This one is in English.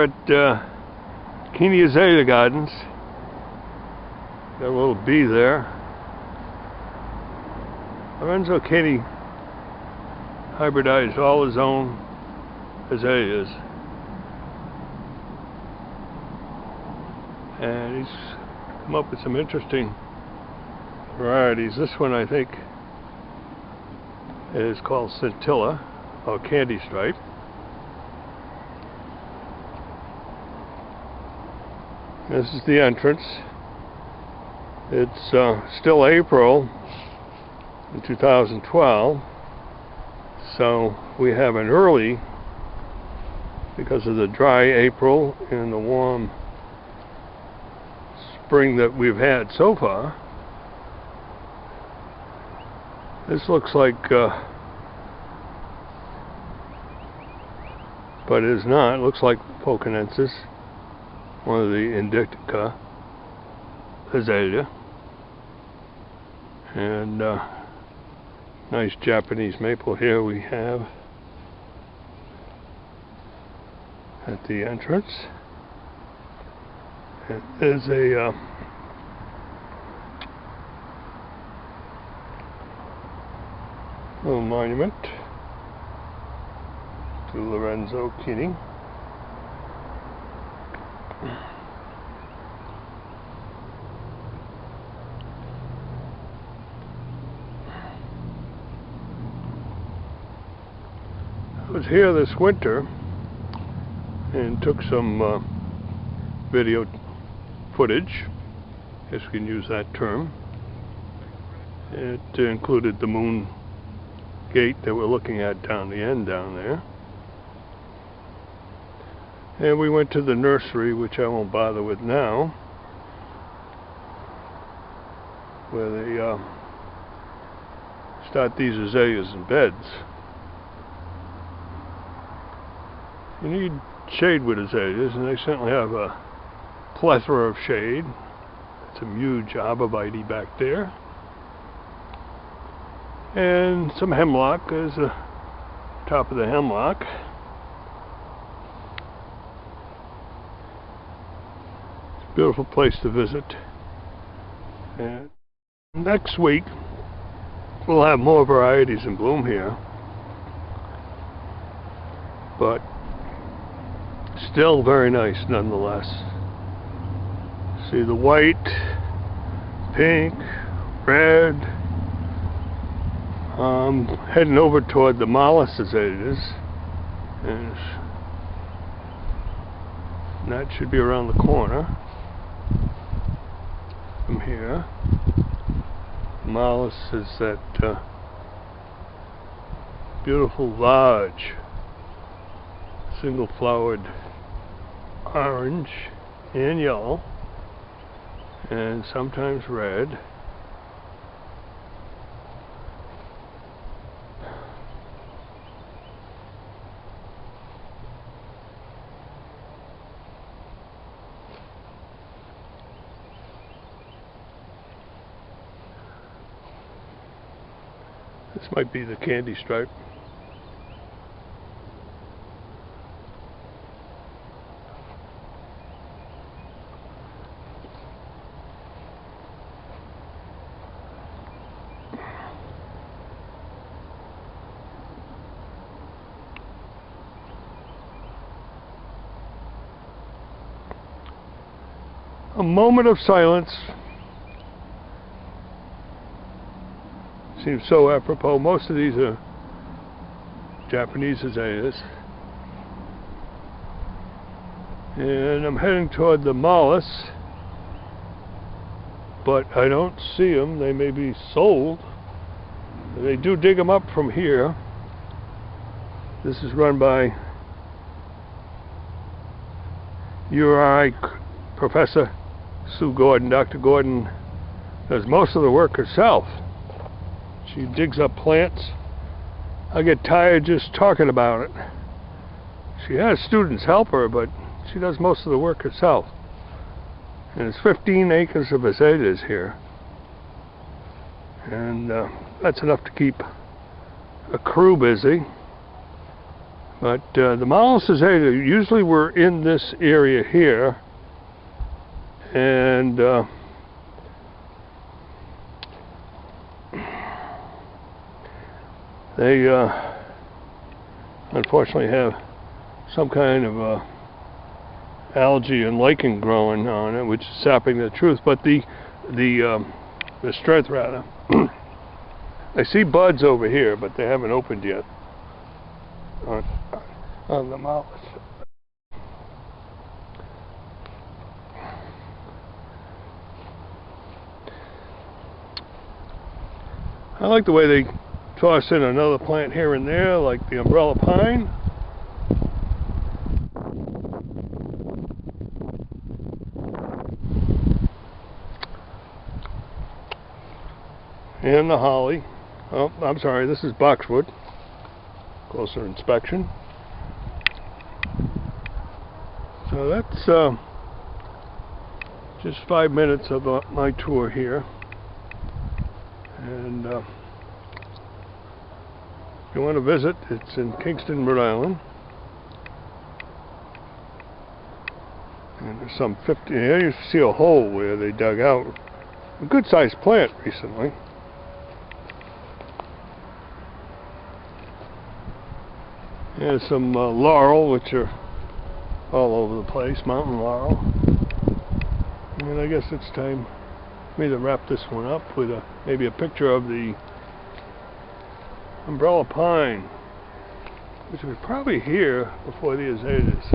here at Kinney Azalea Gardens. Got a little bee there. Lorenzo Kinney hybridized all his own azaleas. And he's come up with some interesting varieties. This one, I think, is called Scintilla, or Candy Stripe. This is the entrance. It's still April in 2012, so we have an early, because of the dry April and the warm spring that we've had so far. This looks like, but it is not. It looks like Pocanensis, one of the Indica azalea, and nice Japanese maple here we have at the entrance. And there's a little monument to Lorenzo Kinney. I was here this winter and took some video footage, if you can use that term. It included the moon gate that we're looking at down the end down there. And we went to the nursery, which I won't bother with now, where they start these azaleas in beds. You need shade with azaleas, and they certainly have a plethora of shade. Some huge arborvitae back there. And some hemlock. There's the top of the hemlock. It's a beautiful place to visit. And next week we'll have more varieties in bloom here, but still very nice nonetheless. See the white, pink, red. Heading over toward the Mollis azaleas, and that should be around the corner from here. Mollis is that beautiful large single flowered orange and yellow, and sometimes red. This might be the Candy Stripe. A moment of silence seems so apropos. Most of these are Japanese azaleas. And I'm heading toward the Mollis, but I don't see them. They may be sold. They do dig them up from here. This is run by URI Professor Sue Gordon. Dr. Gordon does most of the work herself. She digs up plants. I get tired just talking about it. She has students help her, but she does most of the work herself. And it's 15 acres of azaleas here. And that's enough to keep a crew busy. But the Malus azalea usually were in this area here, and they unfortunately have some kind of algae and lichen growing on it, which is sapping the truth. But the strength rather. I see buds over here, but they haven't opened yet on the Malus. I like the way they toss in another plant here and there, like the umbrella pine. And the holly. Oh, I'm sorry, this is boxwood. Closer inspection. So that's just 5 minutes of my tour here. And if you want to visit, it's in Kingston, Rhode Island. And there's some 50, here you see a hole where they dug out a good sized plant recently. There's some laurel, which are all over the place, mountain laurel. And I guess it's time for me to wrap this one up with maybe a picture of the umbrella pine, which was probably here before the azaleas.